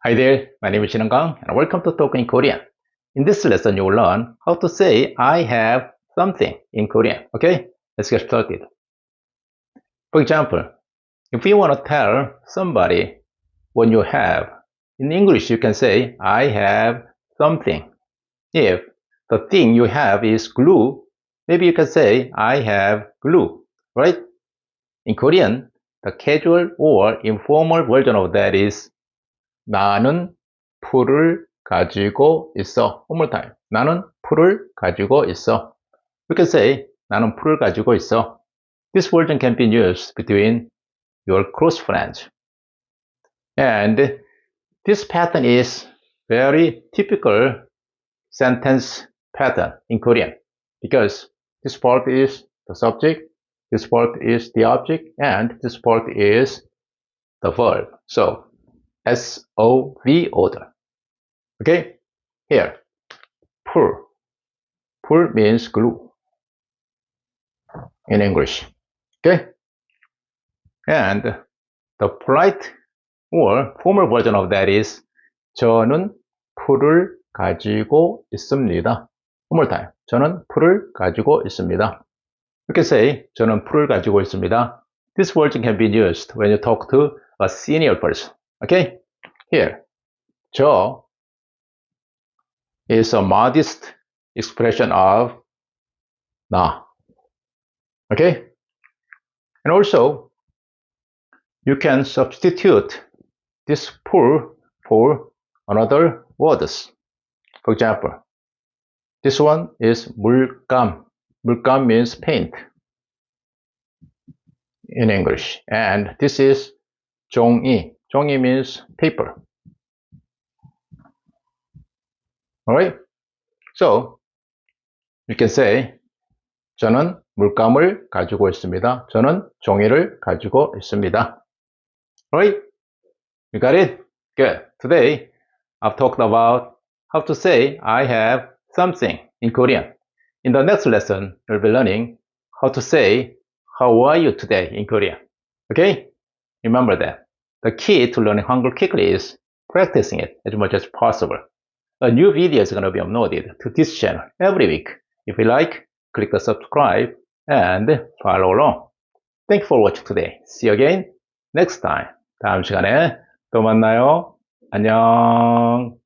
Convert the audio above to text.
Hi there, my name is Shinang and welcome to Talk in Korean. In this lesson, you will learn how to say I have something in Korean. Okay, let's get started. For example, if you want to tell somebody what you have, in English you can say I have something. If the thing you have is glue, maybe you can say I have glue, right? In Korean, the casual or informal version of that is 나는 풀을 가지고 있어. One more time. 나는 풀을 가지고 있어. We can say 나는 풀을 가지고 있어. This version can be used between your close friends. And this pattern is very typical sentence pattern in Korean because this part is the subject, this part is the object, and this part is the verb. So SOV order. Okay? Here, 풀. 풀 means glue in English. Okay? And the polite or formal version of that is 저는 풀을 가지고 있습니다. One more time. 저는 풀을 가지고 있습니다. You can say 저는 풀을 가지고 있습니다. This word can be used when you talk to a senior person. Okay? Here, 저 is a modest expression of 나. Okay? And also, you can substitute this 풀 for another words. For example, this one is 물감. 물감 means paint in English. And this is 종이. 종이 means paper. Alright? So, you can say 저는 물감을 가지고 있습니다. 저는 종이를 가지고 있습니다. Alright? You got it? Good. Today, I've talked about how to say I have something in Korean. In the next lesson, you'll be learning how to say how are you today in Korean. Okay? Remember that. The key to learning Hangul quickly is practicing it as much as possible. A new video is going to be uploaded to this channel every week. If you like, click the subscribe and follow along. Thank you for watching today. See you again next time. 다음 시간에 또 만나요. 안녕.